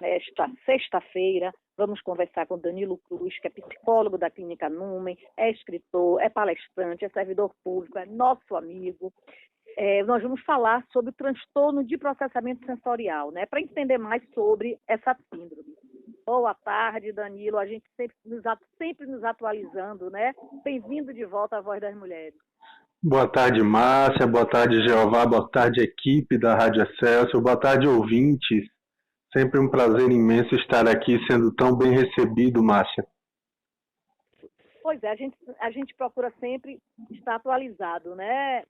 nesta sexta-feira. Vamos conversar com Danilo Cruz, que é psicólogo da Clínica Numen, é escritor, é palestrante, é servidor público, é nosso amigo. Nós vamos falar sobre o transtorno de processamento sensorial, né, para entender mais sobre essa síndrome. Boa tarde, Danilo. A gente sempre nos atualizando, né? Bem-vindo de volta à Voz das Mulheres. Boa tarde, Márcia. Boa tarde, Jeová. Boa tarde, equipe da Rádio Excelsior. Boa tarde, ouvintes. Sempre um prazer imenso estar aqui sendo tão bem recebido, Márcia. Pois é, a gente procura sempre estar atualizado, né,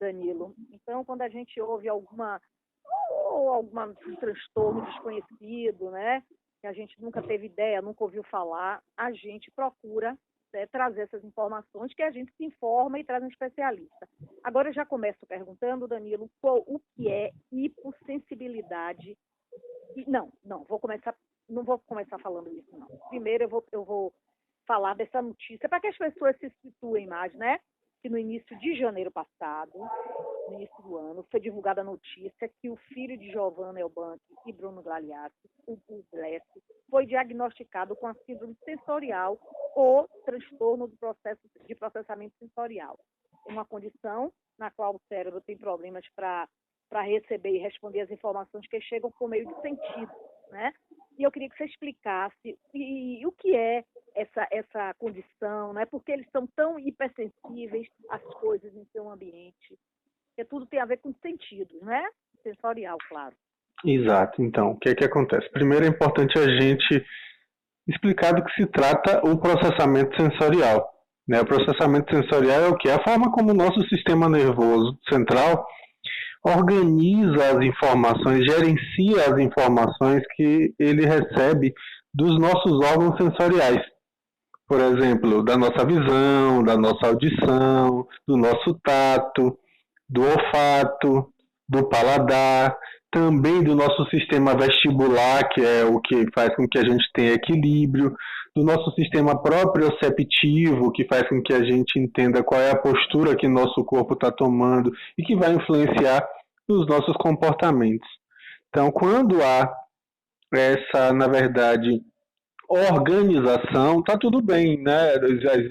Danilo? Então, quando a gente ouve algum transtorno desconhecido, né, que a gente nunca teve ideia, nunca ouviu falar, a gente procura trazer essas informações, que a gente se informa e traz um especialista. Agora eu já começo perguntando, Danilo, o que é hipossensibilidade? Não vou começar falando isso, não. Primeiro eu vou falar dessa notícia, para que as pessoas se situem mais, né? Que no início de janeiro passado, no início do ano, foi divulgada a notícia que o filho de Giovanna Elbank e Bruno Gagliasso, o Bless, foi diagnosticado com a síndrome sensorial ou transtorno do processo de processamento sensorial. Uma condição na qual o cérebro tem problemas para receber e responder as informações que chegam por meio de sentido, né? E eu queria que você explicasse o que é essa condição, né? Porque eles são tão hipersensíveis às coisas em seu ambiente. Porque tudo tem a ver com sentidos, né? Sensorial, claro. Exato. Então, o que é que acontece? Primeiro é importante a gente explicar do que se trata o processamento sensorial, né? O processamento sensorial é o que? É a forma como o nosso sistema nervoso central organiza as informações, gerencia as informações que ele recebe dos nossos órgãos sensoriais. Por exemplo, da nossa visão, da nossa audição, do nosso tato, do olfato, do paladar, também do nosso sistema vestibular, que é o que faz com que a gente tenha equilíbrio, do nosso sistema proprioceptivo, que faz com que a gente entenda qual é a postura que nosso corpo está tomando e que vai influenciar nos nossos comportamentos. Então, quando há essa, na verdade, organização, está tudo bem, né?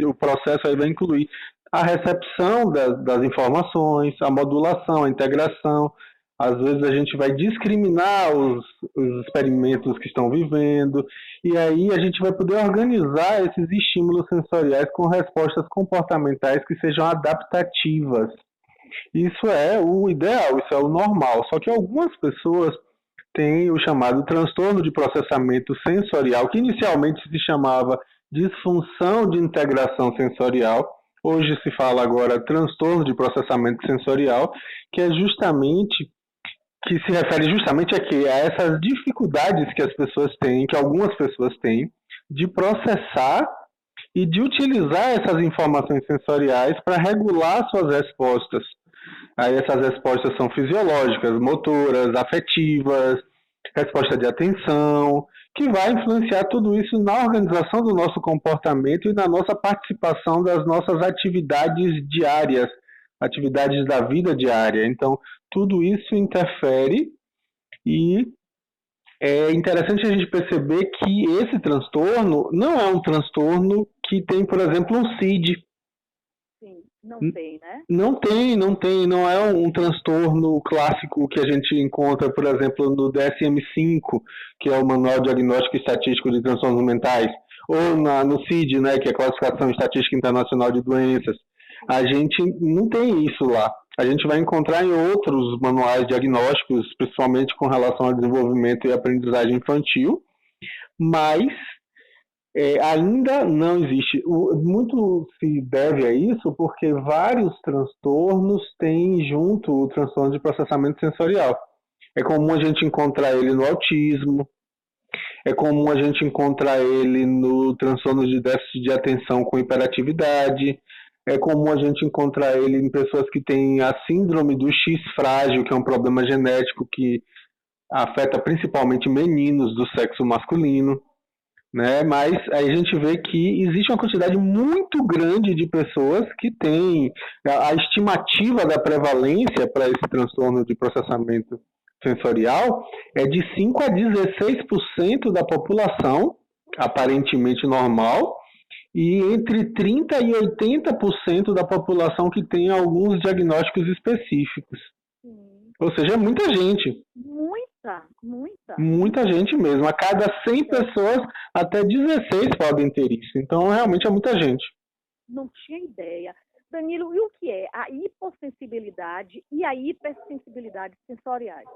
O processo aí vai incluir a recepção das informações, a modulação, a integração. Às vezes a gente vai discriminar os experimentos que estão vivendo, e aí a gente vai poder organizar esses estímulos sensoriais com respostas comportamentais que sejam adaptativas. Isso é o ideal, isso é o normal. Só que algumas pessoas têm o chamado transtorno de processamento sensorial, que inicialmente se chamava disfunção de integração sensorial. Hoje se fala agora transtorno de processamento sensorial, que é justamente que se refere justamente a essas dificuldades que as pessoas têm, que algumas pessoas têm, de processar e de utilizar essas informações sensoriais para regular suas respostas. Aí essas respostas são fisiológicas, motoras, afetivas, resposta de atenção, que vai influenciar tudo isso na organização do nosso comportamento e na nossa participação das nossas atividades diárias, atividades da vida diária. Então, tudo isso interfere e é interessante a gente perceber que esse transtorno não é um transtorno que tem, por exemplo, um CID. Sim, não tem, né? Não é um transtorno clássico que a gente encontra, por exemplo, no DSM-5, que é o Manual Diagnóstico e Estatístico de Transtornos Mentais, ou no CID, né, que é a Classificação Estatística Internacional de Doenças. A gente não tem isso lá. A gente vai encontrar em outros manuais diagnósticos, principalmente com relação ao desenvolvimento e aprendizagem infantil, mas ainda não existe. Muito se deve a isso porque vários transtornos têm junto o transtorno de processamento sensorial. É comum a gente encontrar ele no autismo, é comum a gente encontrar ele no transtorno de déficit de atenção com hiperatividade, é comum a gente encontrar ele em pessoas que têm a síndrome do X frágil, que é um problema genético que afeta principalmente meninos do sexo masculino, né? Mas aí a gente vê que existe uma quantidade muito grande de pessoas que têm a estimativa da prevalência para esse transtorno de processamento sensorial é de 5 a 16% da população, aparentemente normal, e entre 30 e 80% da população que tem alguns diagnósticos específicos. Ou seja, é muita gente. Muita gente mesmo. A cada 100 pessoas, até 16 podem ter isso. Então, realmente é muita gente. Não tinha ideia. Danilo, e o que é a hipossensibilidade e a hipersensibilidade sensoriais?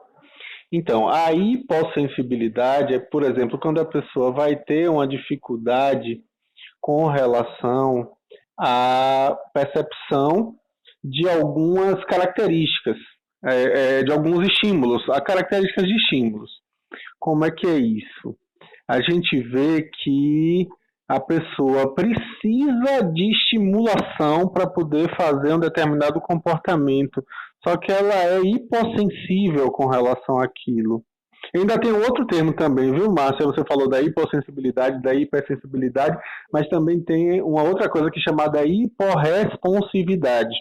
Então, a hipossensibilidade é, por exemplo, quando a pessoa vai ter uma dificuldade com relação à percepção de algumas características, de alguns estímulos, a características de estímulos. Como é que é isso? A gente vê que a pessoa precisa de estimulação para poder fazer um determinado comportamento, só que ela é hipossensível com relação àquilo. Ainda tem outro termo também, viu, Márcia? Você falou da hipossensibilidade, da hipersensibilidade, mas também tem uma outra coisa que é chamada hiporresponsividade.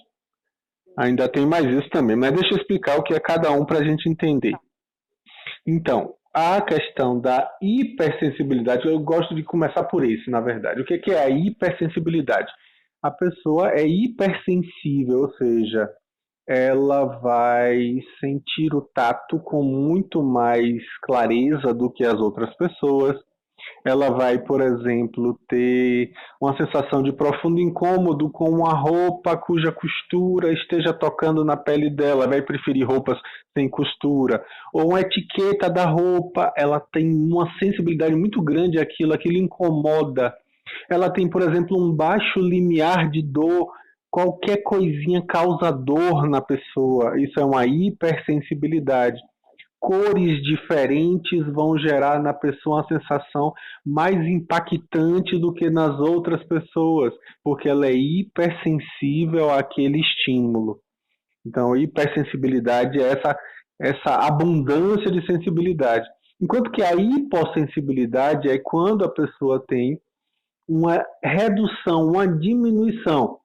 Ainda tem mais isso também, mas deixa eu explicar o que é cada um para a gente entender. Então, a questão da hipersensibilidade, eu gosto de começar por isso, na verdade. O que é a hipersensibilidade? A pessoa é hipersensível, ou seja, ela vai sentir o tato com muito mais clareza do que as outras pessoas. Ela vai, por exemplo, ter uma sensação de profundo incômodo com uma roupa cuja costura esteja tocando na pele dela, vai preferir roupas sem costura. Ou uma etiqueta da roupa, ela tem uma sensibilidade muito grande àquilo, aquilo incomoda. Ela tem, por exemplo, um baixo limiar de dor, qualquer coisinha causa dor na pessoa, isso é uma hipersensibilidade. Cores diferentes vão gerar na pessoa uma sensação mais impactante do que nas outras pessoas, porque ela é hipersensível àquele estímulo. Então, hipersensibilidade é essa abundância de sensibilidade. Enquanto que a hipossensibilidade é quando a pessoa tem uma redução, uma diminuição.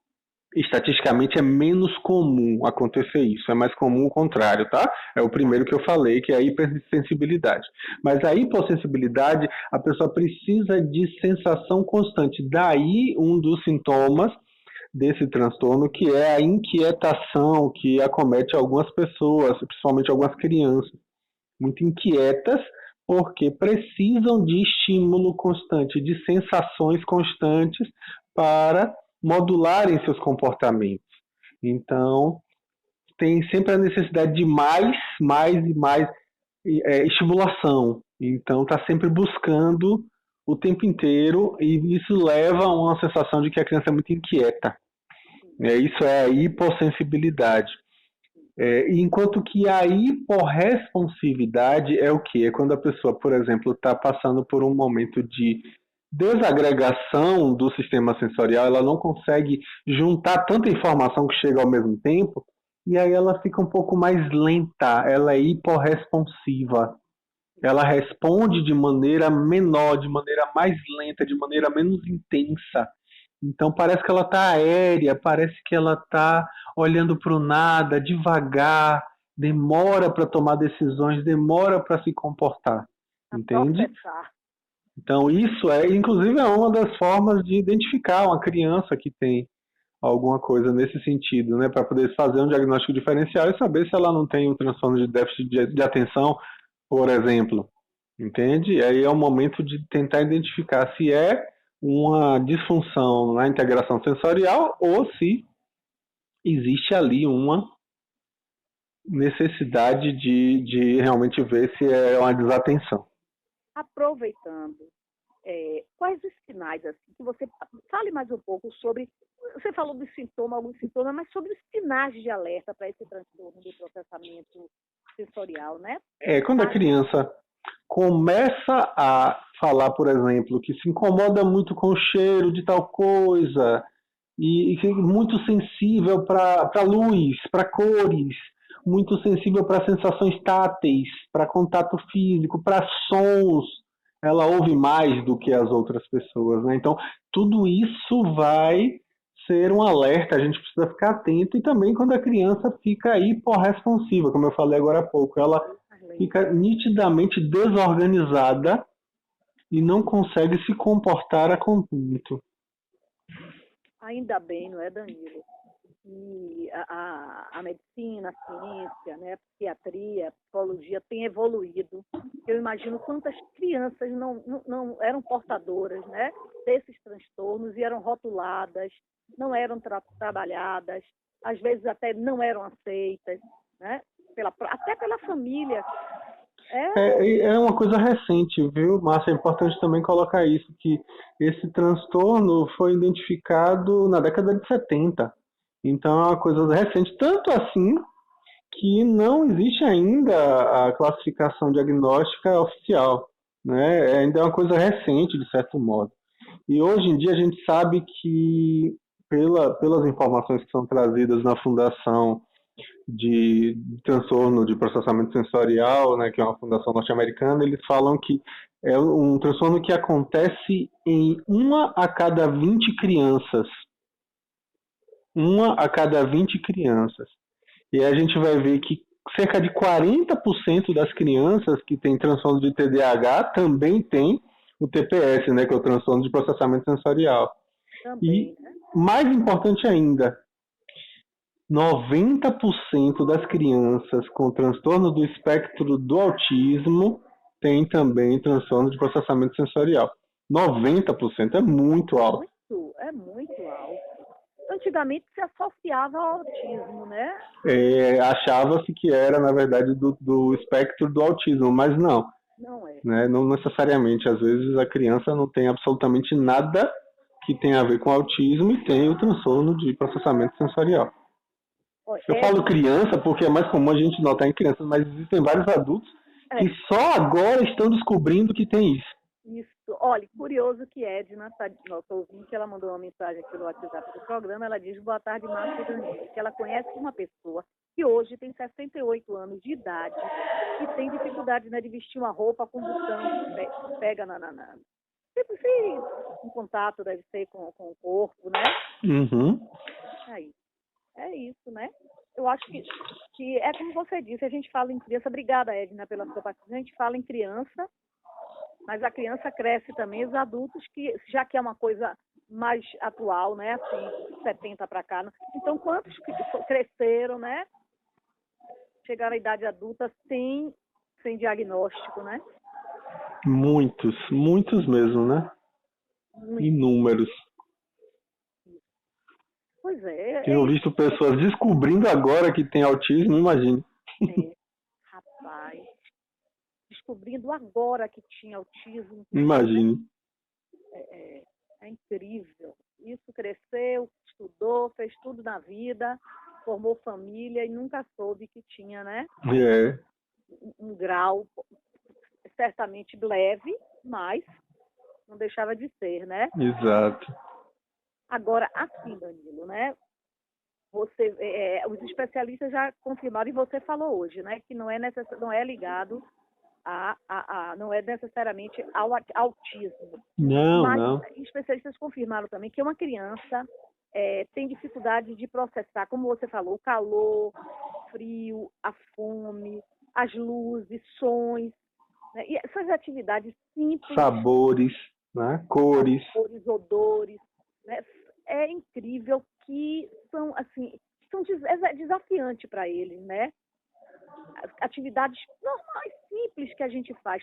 Estatisticamente é menos comum acontecer isso, é mais comum o contrário, tá? É o primeiro que eu falei, que é a hipersensibilidade. Mas a hipossensibilidade, a pessoa precisa de sensação constante. Daí um dos sintomas desse transtorno, que é a inquietação que acomete algumas pessoas, principalmente algumas crianças, muito inquietas, porque precisam de estímulo constante, de sensações constantes para modularem seus comportamentos. Então, tem sempre a necessidade de mais e mais estimulação. Então, está sempre buscando o tempo inteiro e isso leva a uma sensação de que a criança é muito inquieta. Isso é a hipossensibilidade. Enquanto que a hiporresponsividade é o quê? É quando a pessoa, por exemplo, está passando por um momento de desagregação do sistema sensorial, ela não consegue juntar tanta informação que chega ao mesmo tempo, e aí ela fica um pouco mais lenta, ela é hiporresponsiva. Ela responde de maneira menor, de maneira mais lenta, de maneira menos intensa. Então parece que ela está aérea, parece que ela está olhando para o nada, devagar, demora para tomar decisões, demora para se comportar. Entende? Então, isso inclusive, é uma das formas de identificar uma criança que tem alguma coisa nesse sentido, né? Para poder fazer um diagnóstico diferencial e saber se ela não tem um transtorno de déficit de atenção, por exemplo. Entende? E aí é o momento de tentar identificar se é uma disfunção na integração sensorial ou se existe ali uma necessidade de realmente ver se é uma desatenção. Aproveitando, quais os sinais, assim, que você fale mais um pouco sobre, você falou dos sintomas, alguns sintomas, mas sobre os sinais de alerta para esse transtorno do processamento sensorial, né? Quando a criança começa a falar, por exemplo, que se incomoda muito com o cheiro de tal coisa e que é muito sensível para luz, para cores, muito sensível para sensações táteis, para contato físico, para sons. Ela ouve mais do que as outras pessoas, né? Então, tudo isso vai ser um alerta, a gente precisa ficar atento. E também quando a criança fica hiporresponsiva, como eu falei agora há pouco, ela fica nitidamente desorganizada e não consegue se comportar a conjunto. Ainda bem, não é, Danilo? E a medicina, a ciência, né, a psiquiatria, a psicologia tem evoluído. Eu imagino quantas crianças não eram portadoras, né, desses transtornos e eram rotuladas, não eram trabalhadas, às vezes até não eram aceitas, né, até pela família. É uma coisa recente, viu, Márcia? É importante também colocar isso, que esse transtorno foi identificado na década de 70. Então é uma coisa recente, tanto assim que não existe ainda a classificação diagnóstica oficial, né? Ainda é uma coisa recente, de certo modo. E hoje em dia a gente sabe que, pelas informações que são trazidas na Fundação de Transtorno de Processamento Sensorial, né, que é uma fundação norte-americana, eles falam que é um transtorno que acontece em 1 a cada 20 crianças. 1 a cada 20 crianças. E a gente vai ver que cerca de 40% das crianças que têm transtorno de TDAH também têm o TPS, né, que é o transtorno de processamento sensorial. Também, e, mais importante ainda, 90% das crianças com transtorno do espectro do autismo têm também transtorno de processamento sensorial. 90% é muito alto. É muito alto. Antigamente se associava ao autismo, né? Achava-se que era, na verdade, do espectro do autismo, mas não. Não é. Né? Não necessariamente. Às vezes a criança não tem absolutamente nada que tenha a ver com autismo e tem o transtorno de processamento sensorial. Eu falo criança porque é mais comum a gente notar em crianças, mas existem vários adultos que só agora estão descobrindo que tem isso. Isso. Olha, curioso que Edna, nossa ouvinte, ela mandou uma mensagem aqui no WhatsApp do programa, ela diz: boa tarde, Márcia e Danilo, que ela conhece uma pessoa que hoje tem 68 anos de idade e tem dificuldade, né, de vestir uma roupa com botão que pega tipo assim, um contato deve ser com o corpo, né? Uhum. Aí. É isso, né? Eu acho que é como você disse, a gente fala em criança, obrigada, Edna, pela sua participação, a gente fala em criança, mas a criança cresce também, os adultos, que já que é uma coisa mais atual, né, assim, 70 para cá, então quantos cresceram, né, chegaram à idade adulta sem diagnóstico, né? Muitos mesmo, né? Inúmeros. Pois é. Tenho visto pessoas descobrindo agora que tem autismo, imagine. Rapaz, descobrindo agora que tinha autismo. Imagine. É incrível. Isso, cresceu, estudou, fez tudo na vida, formou família e nunca soube que tinha, né? Um grau certamente leve, mas não deixava de ser, né? Exato. Agora, assim, Danilo, né? Os especialistas já confirmaram, e você falou hoje, né? Que não é ligado não é necessariamente ao autismo. Mas especialistas confirmaram também que uma criança tem dificuldade de processar, como você falou, o calor, o frio, a fome, as luzes, sons, né? E essas atividades simples. Sabores, né? Cores, odores, né? É incrível que são, assim, desafiantes para eles, né? Atividades normais, simples que a gente faz.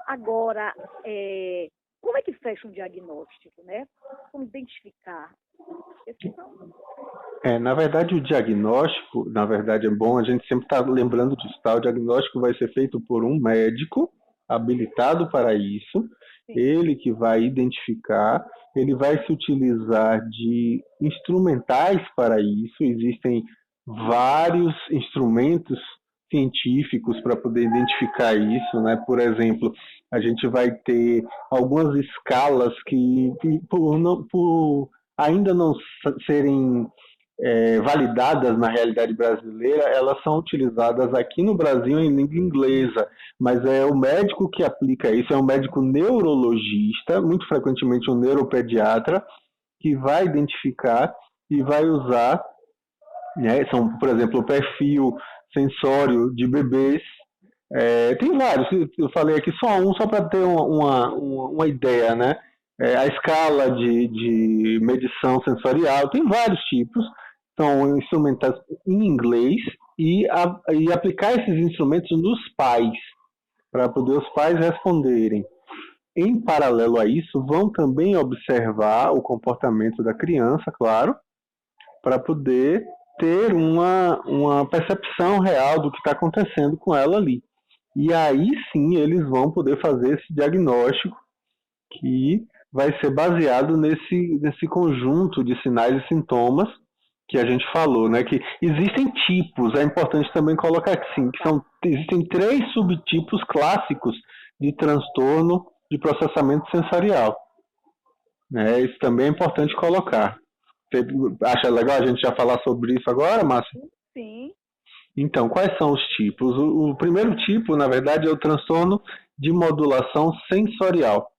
Agora, como é que fecha um diagnóstico, né? Como identificar? Na verdade, o diagnóstico, na verdade, é bom a gente sempre estar lembrando disso, tá? O diagnóstico vai ser feito por um médico habilitado para isso. Sim. Ele que vai identificar, ele vai se utilizar de instrumentais para isso. Existem vários instrumentos científicos para poder identificar isso, né? Por exemplo, a gente vai ter algumas escalas que por ainda não serem validadas na realidade brasileira, elas são utilizadas aqui no Brasil em língua inglesa, mas é o médico que aplica isso, é um médico neurologista, muito frequentemente um neuropediatra, que vai identificar e vai usar, né, são, por exemplo, o perfil sensório de bebês, Tem vários, eu falei aqui só um, só para ter uma ideia, né? A escala de medição sensorial, tem vários tipos, são instrumentos em inglês, e aplicar esses instrumentos nos pais, para poder os pais responderem. Em paralelo a isso, vão também observar o comportamento da criança, claro, para poder ter uma percepção real do que está acontecendo com ela ali. E aí sim eles vão poder fazer esse diagnóstico que vai ser baseado nesse conjunto de sinais e sintomas que a gente falou, né? Que existem tipos, é importante também colocar assim, existem 3 subtipos clássicos de transtorno de processamento sensorial. Né? Isso também é importante colocar. Você acha legal a gente já falar sobre isso agora, Márcia? Sim. Então, quais são os tipos? O primeiro tipo, na verdade, é o transtorno de modulação sensorial,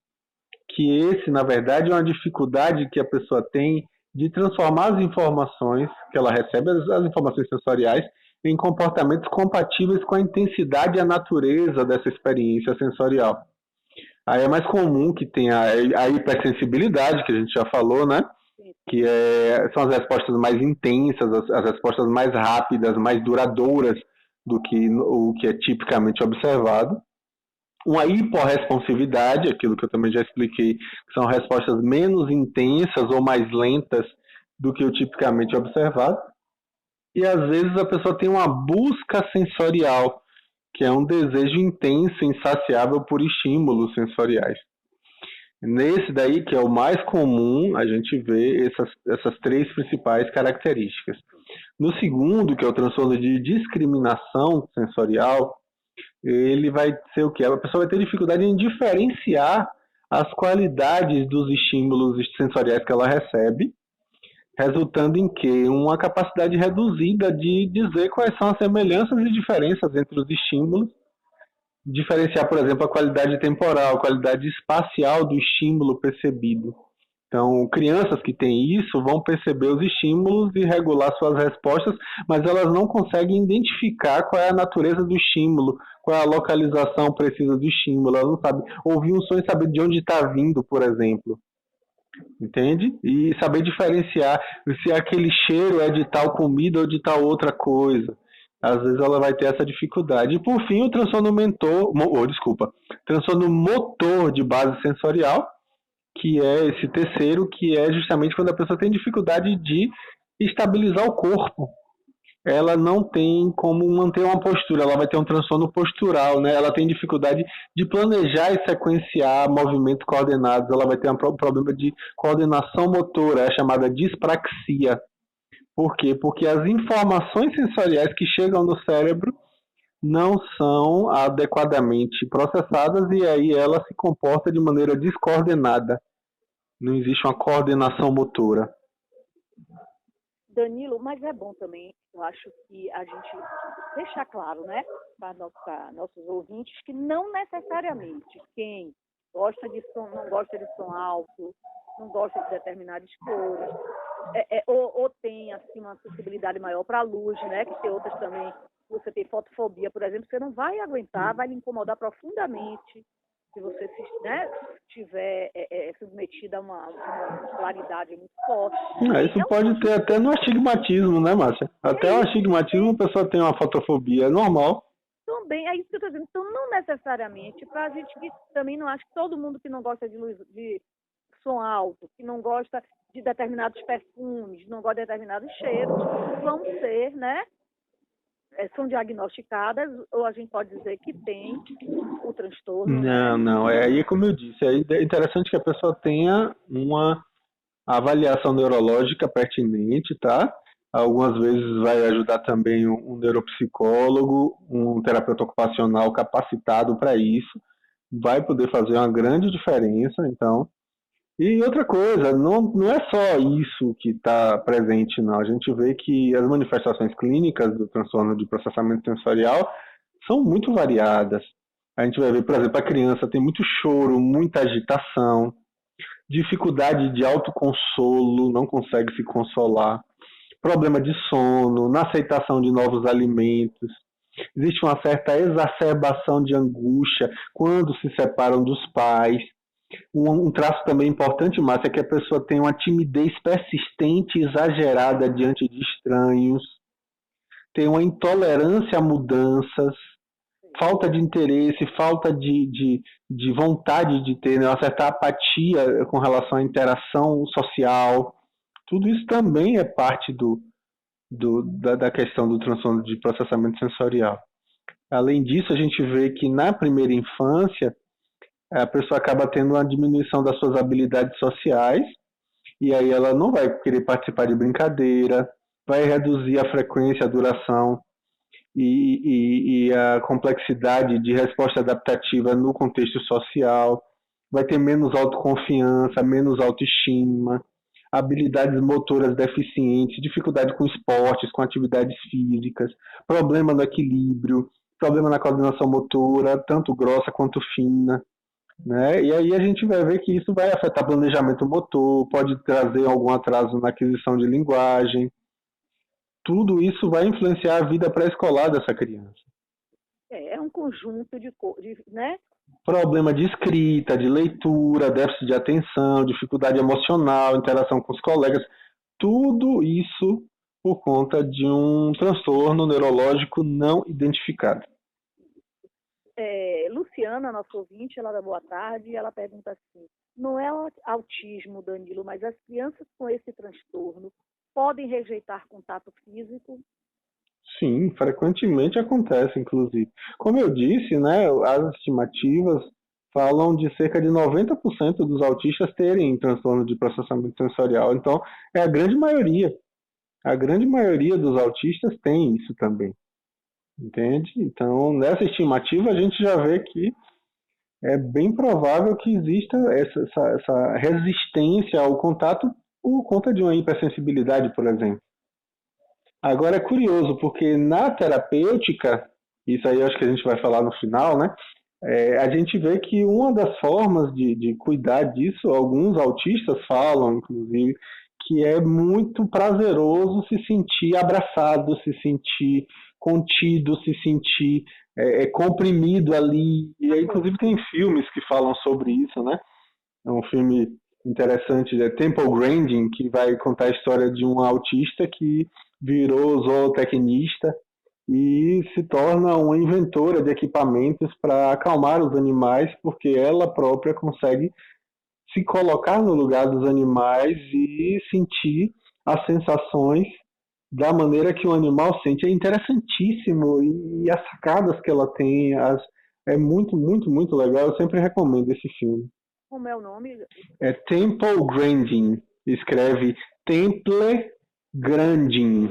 que esse, na verdade, é uma dificuldade que a pessoa tem de transformar as informações que ela recebe, as informações sensoriais, em comportamentos compatíveis com a intensidade e a natureza dessa experiência sensorial. Aí é mais comum que tenha a hipersensibilidade, que a gente já falou, né? Que são as respostas mais intensas, as respostas mais rápidas, mais duradouras do que o que é tipicamente observado. Uma hiporresponsividade, aquilo que eu também já expliquei, que são respostas menos intensas ou mais lentas do que o tipicamente observado. E às vezes a pessoa tem uma busca sensorial, que é um desejo intenso e insaciável por estímulos sensoriais. Nesse daí, que é o mais comum, a gente vê essas 3 principais características. No segundo, que é o transtorno de discriminação sensorial, ele vai ser o quê? A pessoa vai ter dificuldade em diferenciar as qualidades dos estímulos sensoriais que ela recebe, resultando em que uma capacidade reduzida de dizer quais são as semelhanças e diferenças entre os estímulos, diferenciar, por exemplo, a qualidade temporal, a qualidade espacial do estímulo percebido. Então, crianças que têm isso vão perceber os estímulos e regular suas respostas, mas elas não conseguem identificar qual é a natureza do estímulo, qual é a localização precisa do estímulo. Ela não sabe ouvir um som e saber de onde está vindo, por exemplo. Entende? E saber diferenciar se aquele cheiro é de tal comida ou de tal outra coisa. Às vezes ela vai ter essa dificuldade. E por fim, o transtorno motor de base sensorial, que é esse terceiro, que é justamente quando a pessoa tem dificuldade de estabilizar o corpo. Ela não tem como manter uma postura, ela vai ter um transtorno postural, né? Ela tem dificuldade de planejar e sequenciar movimentos coordenados, ela vai ter um problema de coordenação motora, é chamada dispraxia. Por quê? Porque as informações sensoriais que chegam no cérebro não são adequadamente processadas e aí ela se comporta de maneira descoordenada. Não existe uma coordenação motora. Danilo, mas é bom também, eu acho que a gente deixar claro, né, para nossos ouvintes, que não necessariamente quem gosta de som, não gosta de som alto, não gosta de determinadas cores, ou tem assim, uma sensibilidade maior para a luz, né, que tem outras também. Você tem fotofobia, por exemplo, você não vai aguentar, vai lhe incomodar profundamente se você estiver submetida a uma claridade muito forte. Isso então, pode ter até no astigmatismo, né, Márcia? Até o astigmatismo a pessoa tem uma fotofobia, é normal. Também, é isso que eu estou dizendo. Então, não necessariamente, para a gente que também não acha que todo mundo que não gosta de som alto, que não gosta de determinados perfumes, não gosta de determinados cheiros, vão ser, né? São diagnosticadas, ou a gente pode dizer que tem o transtorno? Não. Aí, como eu disse, é interessante que a pessoa tenha uma avaliação neurológica pertinente, tá? Algumas vezes vai ajudar também um neuropsicólogo, um terapeuta ocupacional capacitado para isso, vai poder fazer uma grande diferença, então. E outra coisa, não é só isso que está presente, não. A gente vê que as manifestações clínicas do transtorno de processamento sensorial são muito variadas. A gente vai ver, por exemplo, a criança tem muito choro, muita agitação, dificuldade de autoconsolo, não consegue se consolar, problema de sono, na aceitação de novos alimentos. Existe uma certa exacerbação de angústia quando se separam dos pais. Um traço também importante, Márcia, é que a pessoa tem uma timidez persistente e exagerada diante de estranhos, tem uma intolerância a mudanças, falta de interesse, falta de vontade de ter, né, uma certa apatia com relação à interação social. Tudo isso também é parte da questão do transtorno de processamento sensorial. Além disso, a gente vê que na primeira infância, a pessoa acaba tendo uma diminuição das suas habilidades sociais, e aí ela não vai querer participar de brincadeira, vai reduzir a frequência, a duração e a complexidade de resposta adaptativa no contexto social, vai ter menos autoconfiança, menos autoestima, habilidades motoras deficientes, dificuldade com esportes, com atividades físicas, problema no equilíbrio, problema na coordenação motora, tanto grossa quanto fina, né? E aí a gente vai ver que isso vai afetar planejamento motor, pode trazer algum atraso na aquisição de linguagem. Tudo isso vai influenciar a vida pré-escolar dessa criança. É um conjunto né? Problema de escrita, de leitura, déficit de atenção, dificuldade emocional, interação com os colegas, tudo isso por conta de um transtorno neurológico não identificado. Luciana, nossa ouvinte, ela dá boa tarde, e ela pergunta assim: não é autismo, Danilo, mas as crianças com esse transtorno podem rejeitar contato físico? Sim, frequentemente acontece, inclusive. Como eu disse, né, as estimativas falam de cerca de 90% dos autistas terem transtorno de processamento sensorial. Então, é a grande maioria. A grande maioria dos autistas tem isso também. Entende? Então, nessa estimativa, a gente já vê que é bem provável que exista essa resistência ao contato por conta de uma hipersensibilidade, por exemplo. Agora é curioso, porque na terapêutica, isso aí eu acho que a gente vai falar no final, né? A gente vê que uma das formas de cuidar disso, alguns autistas falam, inclusive, que é muito prazeroso se sentir abraçado, se sentir contido, se sentir comprimido ali. E aí, inclusive, tem filmes que falam sobre isso, né? É um filme interessante, é Temple Grandin, que vai contar a história de um autista que virou zootecnista e se torna uma inventora de equipamentos para acalmar os animais, porque ela própria consegue se colocar no lugar dos animais e sentir as sensações da maneira que o animal sente. É interessantíssimo e as sacadas que ela tem, é muito, muito, muito legal. Eu sempre recomendo esse filme. Como é o nome? É Temple Grandin. Escreve Temple Grandin.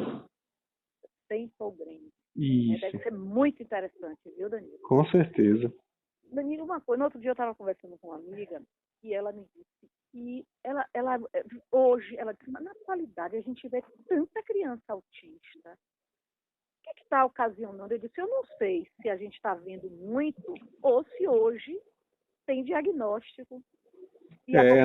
Temple Grandin. Isso. Deve ser muito interessante, viu, Danilo? Com certeza. Danilo, uma coisa, no outro dia eu estava conversando com uma amiga e ela me disse que hoje, ela disse, mas na atualidade a gente vê tanta criança autista. O que está ocasionando? Eu disse, eu não sei se a gente está vendo muito ou se hoje tem diagnóstico.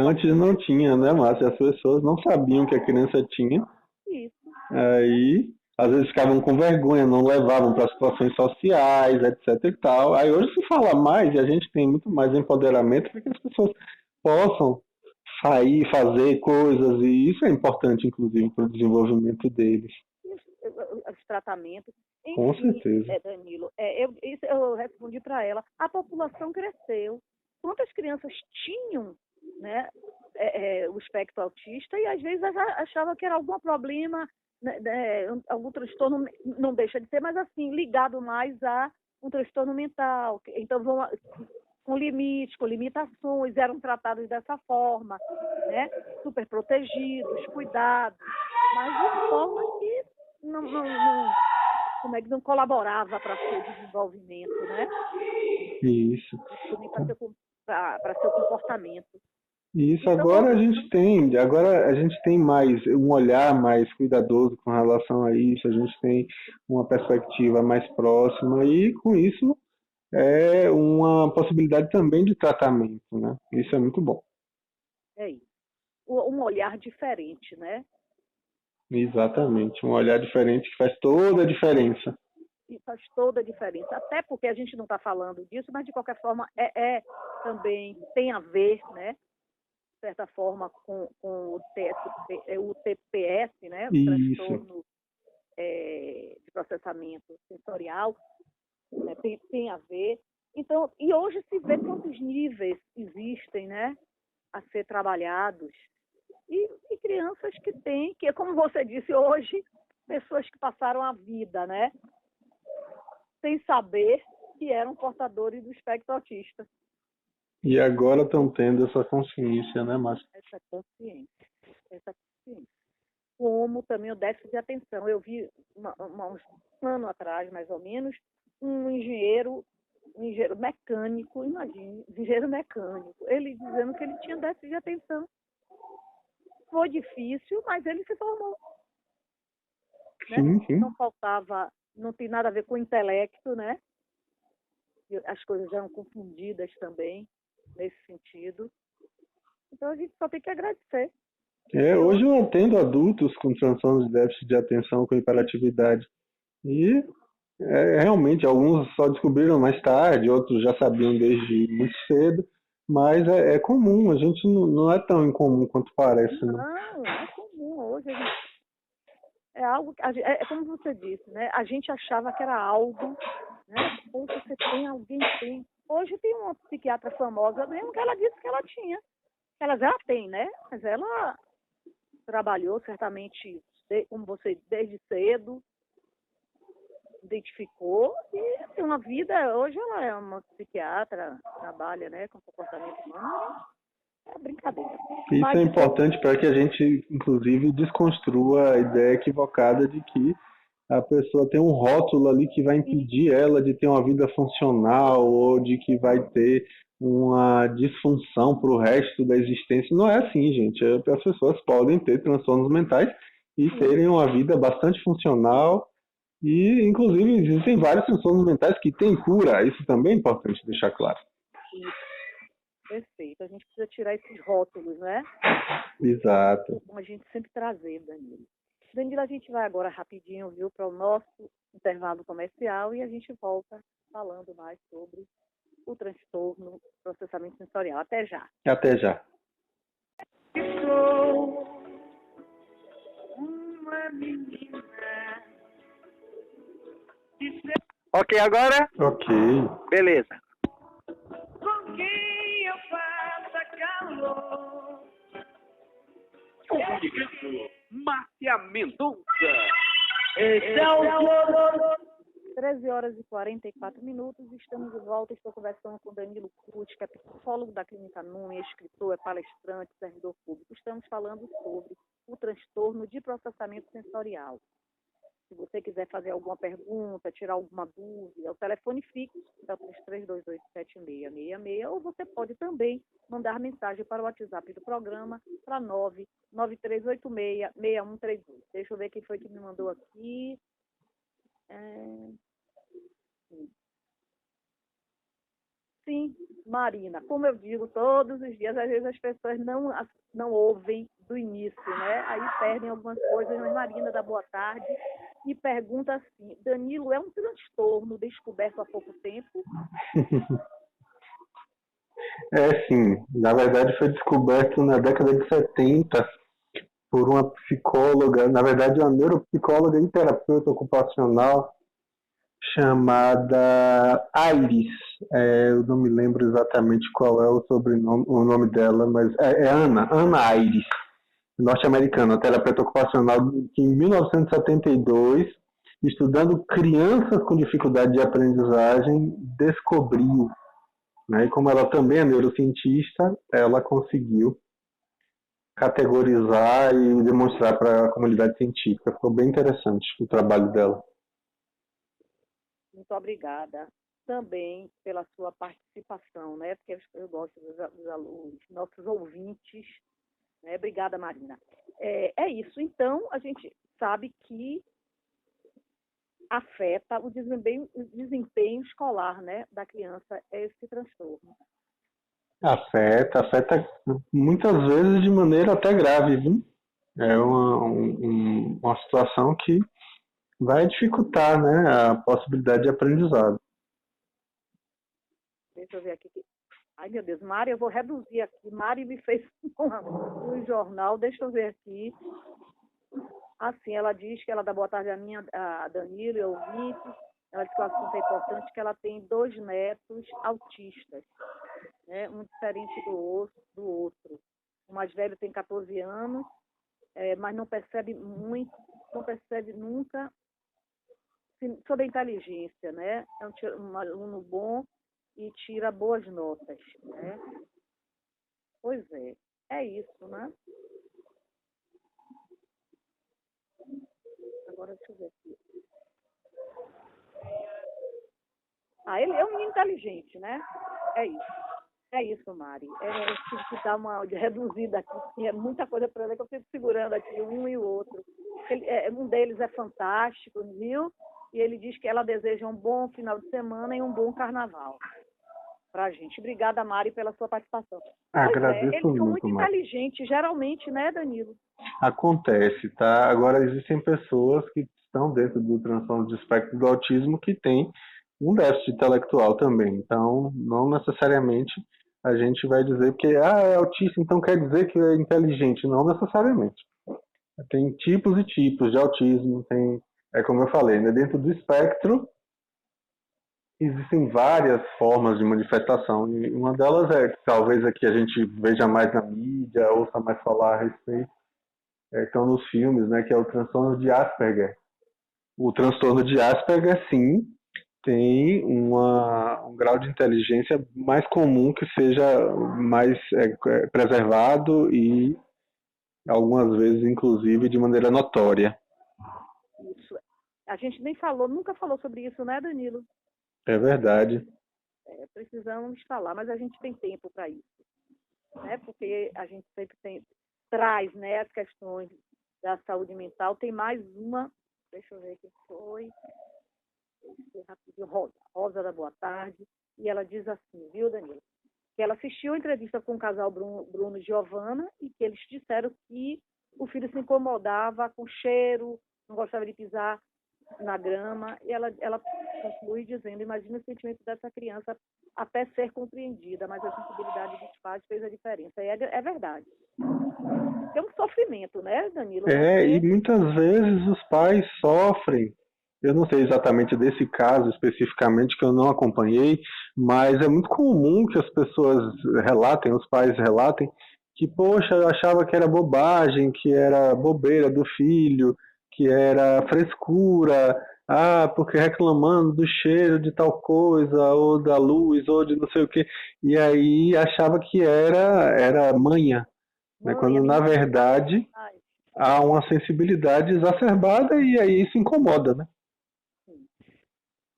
Antes não tinha, né, Márcia? As pessoas não sabiam que a criança tinha. Isso. Aí, às vezes ficavam com vergonha, não levavam para situações sociais, etc e tal. Aí hoje se fala mais e a gente tem muito mais empoderamento para que as pessoas possam sair, fazer coisas, e isso é importante, inclusive, para o desenvolvimento deles. Os tratamentos. Com certeza. Danilo, eu respondi para ela, a população cresceu. Quantas crianças tinham, né, o espectro autista, e às vezes achava que era algum problema, né, algum transtorno, não deixa de ser, mas assim, ligado mais a um transtorno mental. Então, com limites, com limitações, eram tratados dessa forma, né, super protegidos, cuidados, mas de forma que não colaborava para seu desenvolvimento, né? Isso. Para seu comportamento. Isso, então, agora a gente tem mais um olhar mais cuidadoso com relação a isso, a gente tem uma perspectiva mais próxima e com isso é uma possibilidade também de tratamento, né? Isso é muito bom. É isso. Um olhar diferente, né? Exatamente, um olhar diferente que faz toda a diferença. e faz toda a diferença. Até porque a gente não está falando disso, mas de qualquer forma também tem a ver, né, de certa forma, com o TPS, né, o Isso. transtorno de processamento sensorial, né, tem a ver. Então, e hoje se vê quantos níveis existem, né, a ser trabalhados. E crianças que, como você disse hoje, pessoas que passaram a vida, né, sem saber que eram portadores do espectro autista. E agora estão tendo essa consciência, né, Márcia? Essa consciência. Como também o déficit de atenção. Eu vi uns ano atrás, mais ou menos, um engenheiro mecânico, imagine, engenheiro mecânico, ele dizendo que ele tinha déficit de atenção. Foi difícil, mas ele se formou. Né? Sim. Não faltava, não tem nada a ver com o intelecto, né? As coisas eram confundidas também, nesse sentido. Então a gente só tem que agradecer. Hoje eu atendo adultos com transtornos de déficit de atenção com hiperatividade. E realmente, alguns só descobriram mais tarde, outros já sabiam desde muito cedo, mas é comum, a gente não é tão incomum quanto parece. Não, é comum. Hoje a gente, é algo, é como você disse, né? A gente achava que era algo, né? Ou você tem, alguém tem. Hoje tem uma psiquiatra famosa mesmo que ela disse que ela tinha. Ela já tem, né? Mas ela trabalhou certamente, como você, desde cedo, identificou e tem uma vida. Hoje ela é uma psiquiatra, trabalha, né, com comportamento humano. É brincadeira. Isso é importante para que a gente, inclusive, desconstrua a ideia equivocada de que a pessoa tem um rótulo ali que vai impedir ela de ter uma vida funcional ou de que vai ter uma disfunção para o resto da existência. Não é assim, gente. As pessoas podem ter transtornos mentais e terem uma vida bastante funcional e, inclusive, existem vários transtornos mentais que têm cura. Isso também é importante deixar claro. Perfeito. A gente precisa tirar esses rótulos, né? Exato. Como a gente sempre trazer, Danilo. Danilo, a gente vai agora rapidinho, viu, para o nosso intervalo comercial e a gente volta falando mais sobre o transtorno processamento sensorial. Até já. Até já. Sou uma menina. Ok, agora? Ok. Beleza. Com quem eu faça calor. Márcia Mendonça. Esse é o 13 horas e 44 minutos, estamos de volta. Estou conversando com Danilo Cruz, que é psicólogo da Clínica Numi, escritor, é palestrante, servidor público. Estamos falando sobre o transtorno de processamento sensorial. Se você quiser fazer alguma pergunta, tirar alguma dúvida, o telefone fixo é o 33227666, ou você pode também mandar mensagem para o WhatsApp do programa para 993866132. Deixa eu ver quem foi que me mandou aqui. Sim, Marina, como eu digo todos os dias, às vezes as pessoas não ouvem do início, né? Aí perdem algumas coisas, mas Marina dá boa tarde e pergunta assim: Danilo, é um transtorno descoberto há pouco tempo? Sim. Na verdade foi descoberto na década de 70 por uma psicóloga, na verdade uma neuropsicóloga e terapeuta ocupacional chamada Iris. Eu não me lembro exatamente qual é o nome dela, mas é Ana Iris, norte-americana, terapeuta ocupacional, que em 1972, estudando crianças com dificuldade de aprendizagem, descobriu, né? E como ela também é neurocientista, ela conseguiu categorizar e demonstrar para a comunidade científica. Ficou bem interessante o trabalho dela. Muito obrigada também pela sua participação, né? Porque eu gosto dos alunos, nossos ouvintes, né? Obrigada, Marina. É isso. Então, a gente sabe que afeta o desempenho escolar, né, da criança, esse transtorno. Afeta muitas vezes de maneira até grave, viu? É uma situação que vai dificultar, né, a possibilidade de aprendizado. Deixa eu ver aqui. Ai, meu Deus, Mari, eu vou reduzir aqui. Mari me fez um jornal, deixa eu ver aqui. Assim, ela diz que ela dá boa tarde a Danilo e ao ouvinte. Ela diz que o assunto é importante, que ela tem 2 netos autistas, né? Um diferente do outro. O mais velho tem 14 anos, mas não percebe muito, não percebe nunca sobre a inteligência, né? É um aluno bom e tira boas notas, né? Pois é isso, né? Agora deixa eu ver aqui. Ele é um menino inteligente, né? É isso, Mari. Eu tive que dar uma reduzida aqui, porque é muita coisa para ler que eu fico segurando aqui, um e o outro. Um deles é fantástico, viu? E ele diz que ela deseja um bom final de semana e um bom carnaval pra gente. Obrigada, Mari, pela sua participação. Agradeço eles são muito, muito Mari. inteligentes, geralmente, né, Danilo? Acontece, tá? Agora, existem pessoas que estão dentro do transtorno de espectro do autismo que têm um déficit intelectual também. Então, não necessariamente a gente vai dizer que é autista, então quer dizer que é inteligente. Não necessariamente. Tem tipos e tipos de autismo, como eu falei, né? Dentro do espectro existem várias formas de manifestação, e uma delas talvez aqui a gente veja mais na mídia, ouça mais falar a respeito, estão nos filmes, né, que é o transtorno de Asperger. O transtorno de Asperger, sim, tem um grau de inteligência mais comum, que seja mais preservado e algumas vezes, inclusive, de maneira notória. Isso. A gente nunca falou sobre isso, né, Danilo? É verdade. Precisamos falar, mas a gente tem tempo para isso, né? Porque a gente sempre traz, né, as questões da saúde mental. Tem mais uma, deixa eu ver quem foi, rapidinho, Rosa da Boa Tarde, e ela diz assim, viu, Danilo? Que ela assistiu a entrevista com o casal Bruno e Giovana e que eles disseram que o filho se incomodava com o cheiro, não gostava de pisar na grama, e ela conclui dizendo, imagina o sentimento dessa criança até ser compreendida, mas a sensibilidade dos pais fez a diferença. E é verdade. É um sofrimento, né, Danilo? E muitas vezes os pais sofrem. Eu não sei exatamente desse caso especificamente, que eu não acompanhei, mas é muito comum que as pessoas relatem, os pais relatem, que, poxa, eu achava que era bobagem, que era bobeira do filho, que era frescura, porque reclamando do cheiro de tal coisa, ou da luz, ou de não sei o quê, e aí achava que era manha, né? Quando na verdade há uma sensibilidade exacerbada e aí isso incomoda, né? Sim,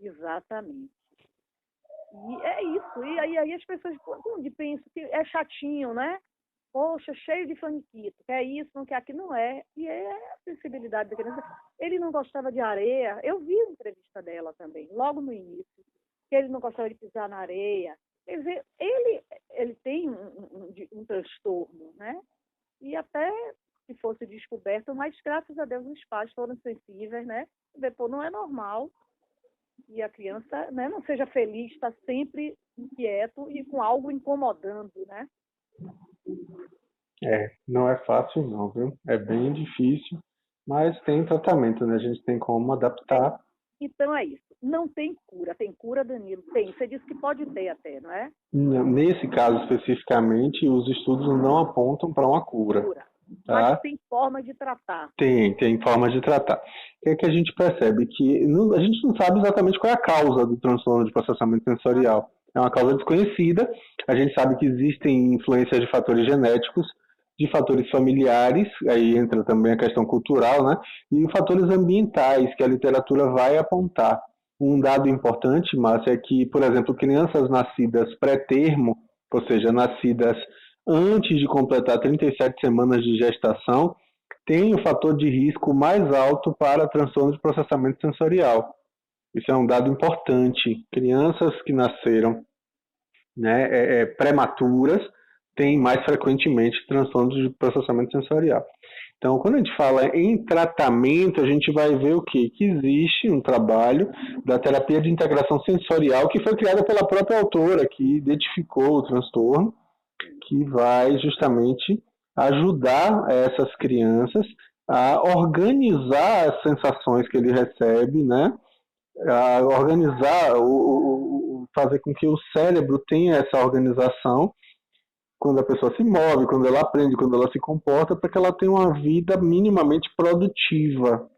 exatamente. E é isso. E aí as pessoas pensam que é chatinho, né? Poxa, cheio de faniquito, quer isso, não quer aquilo, não é. E é a sensibilidade da criança. Ele não gostava de areia. Eu vi a entrevista dela também, logo no início, que ele não gostava de pisar na areia. Quer dizer, ele tem um transtorno, né? E até se fosse descoberto, mas graças a Deus os pais foram sensíveis, né? Depois não é normal e a criança, né, não seja feliz, está sempre inquieto e com algo incomodando, né? Não é fácil não, viu? É bem difícil, mas tem tratamento, né? A gente tem como adaptar. Então é isso. Não tem cura. Tem cura, Danilo? Tem. Você disse que pode ter até, não é? Nesse caso especificamente, os estudos não apontam para uma cura. Tá? Mas tem forma de tratar. Tem forma de tratar. O que a gente percebe? Que a gente não sabe exatamente qual é a causa do transtorno de processamento sensorial. É uma causa desconhecida. A gente sabe que existem influências de fatores genéticos, de fatores familiares, aí entra também a questão cultural, né? E fatores ambientais, que a literatura vai apontar. Um dado importante, Márcia, é que, por exemplo, crianças nascidas pré-termo, ou seja, nascidas antes de completar 37 semanas de gestação, tem o fator de risco mais alto para transtorno de processamento sensorial. Isso é um dado importante. Crianças que nasceram, né, prematuras têm mais frequentemente transtornos de processamento sensorial. Então, quando a gente fala em tratamento, a gente vai ver o quê? Que existe um trabalho da terapia de integração sensorial que foi criada pela própria autora, que identificou o transtorno, que vai justamente ajudar essas crianças a organizar as sensações que ele recebe, né? A organizar, fazer com que o cérebro tenha essa organização quando a pessoa se move, quando ela aprende, quando ela se comporta, para que ela tenha uma vida minimamente produtiva.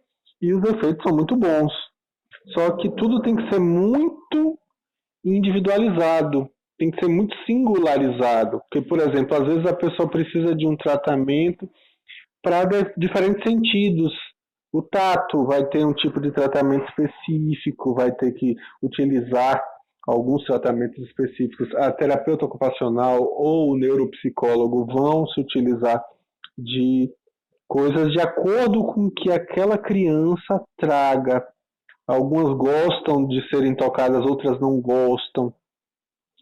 E os efeitos são muito bons. Só que tudo tem que ser muito individualizado, tem que ser muito singularizado. Porque, por exemplo, às vezes a pessoa precisa de um tratamento para diferentes sentidos. O tato vai ter um tipo de tratamento específico, vai ter que utilizar alguns tratamentos específicos. A terapeuta ocupacional ou o neuropsicólogo vão se utilizar de coisas de acordo com o que aquela criança traga. Algumas gostam de serem tocadas, outras não gostam.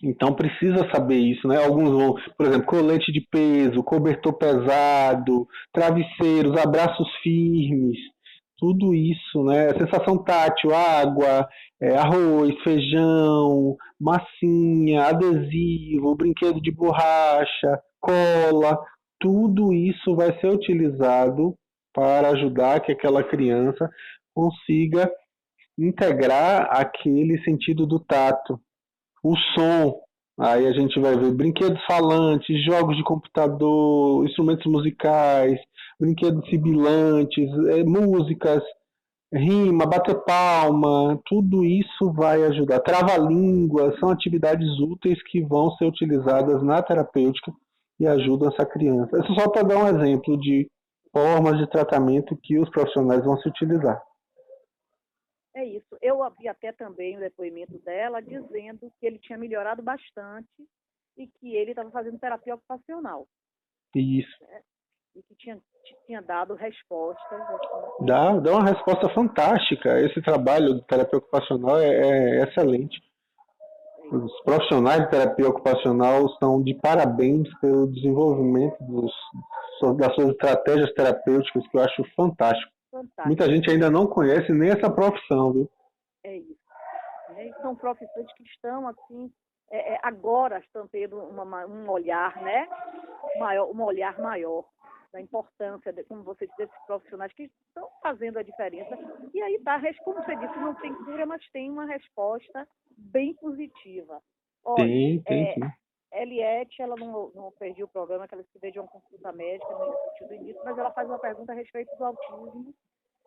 Então precisa saber isso, né? Alguns vão, por exemplo, colete de peso, cobertor pesado, travesseiros, abraços firmes, tudo isso, né? Sensação tátil, água, arroz, feijão, massinha, adesivo, brinquedo de borracha, cola, tudo isso vai ser utilizado para ajudar que aquela criança consiga integrar aquele sentido do tato. O som, aí a gente vai ver brinquedos falantes, jogos de computador, instrumentos musicais, brinquedos sibilantes, músicas, rima, bater palma, tudo isso vai ajudar. Trava-língua, são atividades úteis que vão ser utilizadas na terapêutica e ajudam essa criança. Isso só para dar um exemplo de formas de tratamento que os profissionais vão se utilizar. É isso. Eu ouvi até também o depoimento dela dizendo que ele tinha melhorado bastante e que ele estava fazendo terapia ocupacional. Isso. Né? E que tinha dado respostas. Assim. Dá uma resposta fantástica. Esse trabalho de terapia ocupacional é excelente. Os profissionais de terapia ocupacional estão de parabéns pelo desenvolvimento das suas estratégias terapêuticas, que eu acho fantástico. Muita gente ainda não conhece nem essa profissão, viu? É isso. São profissões que estão, assim, agora estão tendo um olhar, né? Um olhar maior da importância, como você disse, desses profissionais que estão fazendo a diferença. E aí tá, como você disse, não tem cura, mas tem uma resposta bem positiva. Olha, tem sim. Eliette, ela não perdi o programa, que ela se veio de uma consulta médica, no sentido início, mas ela faz uma pergunta a respeito do autismo.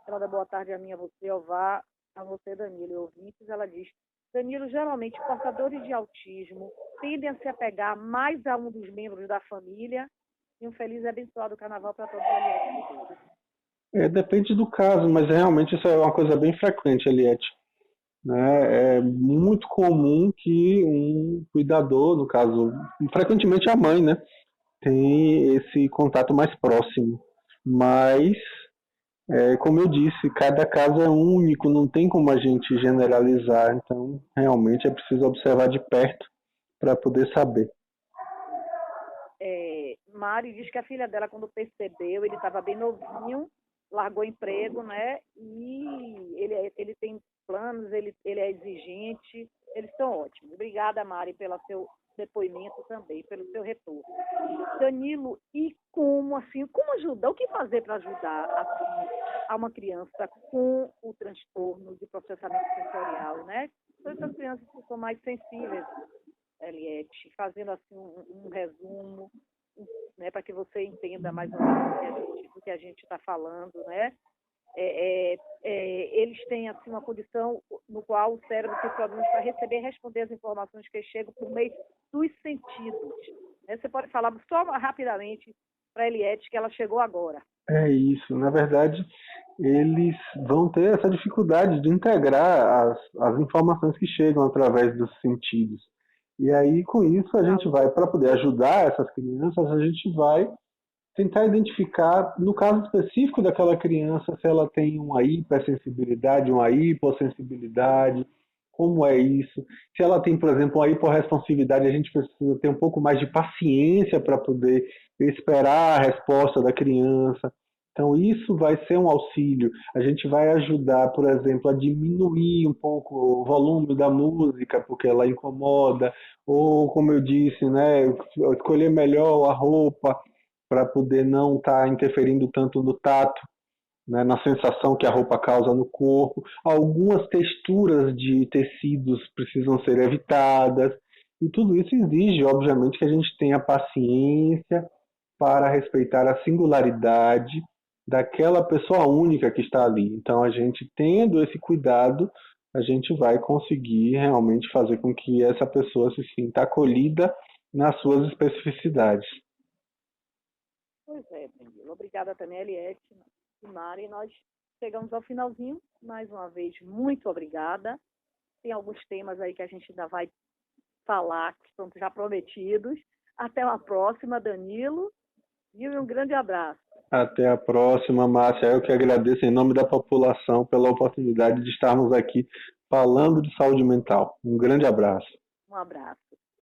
Ela dá boa tarde a mim, a você, Elvá, a você, Danilo, e ouvintes. Ela diz: Danilo, geralmente portadores de autismo tendem a se apegar mais a um dos membros da família. E um feliz e abençoado carnaval para todos os Eliette. Depende do caso, mas realmente isso é uma coisa bem frequente, Eliette. Né? É muito comum que um cuidador, no caso, frequentemente a mãe, né, tem esse contato mais próximo. Mas, como eu disse, cada caso é único, não tem como a gente generalizar. Então, realmente é preciso observar de perto para poder saber. Mari diz que a filha dela, quando percebeu, ele estava bem novinho, largou emprego, né? E ele tem planos, ele é exigente, eles são ótimos. Obrigada, Mari, pelo seu depoimento também, pelo seu retorno. Danilo, e como ajudar? O que fazer para ajudar a uma criança com o transtorno de processamento sensorial, né? São essas crianças que são mais sensíveis, Eliette, fazendo assim um resumo, né, para que você entenda mais ou menos do que a gente está falando, né? Eles têm assim uma condição no qual o cérebro tem problemas para receber e responder as informações que chegam por meio dos sentidos. Você pode falar só rapidamente para a Eliette que ela chegou agora. É isso. Na verdade, eles vão ter essa dificuldade de integrar as informações que chegam através dos sentidos. E aí, com isso, a gente vai, para poder ajudar essas crianças, a gente vai tentar identificar, no caso específico daquela criança, se ela tem uma hipersensibilidade, uma hipossensibilidade, como é isso. Se ela tem, por exemplo, uma hiporresponsividade, a gente precisa ter um pouco mais de paciência para poder esperar a resposta da criança. Então, isso vai ser um auxílio. A gente vai ajudar, por exemplo, a diminuir um pouco o volume da música, porque ela incomoda, ou, como eu disse, né, escolher melhor a roupa para poder não estar interferindo tanto no tato, né, na sensação que a roupa causa no corpo. Algumas texturas de tecidos precisam ser evitadas, e tudo isso exige, obviamente, que a gente tenha paciência para respeitar a singularidade daquela pessoa única que está ali. Então, a gente tendo esse cuidado, a gente vai conseguir realmente fazer com que essa pessoa se sinta acolhida nas suas especificidades. Pois é, Danilo. Obrigada também, Eliette e Mari. Nós chegamos ao finalzinho. Mais uma vez, muito obrigada. Tem alguns temas aí que a gente ainda vai falar, que estão já prometidos. Até uma próxima, Danilo. E um grande abraço. Até a próxima, Márcia. Eu que agradeço em nome da população pela oportunidade de estarmos aqui falando de saúde mental. Um grande abraço. Um abraço.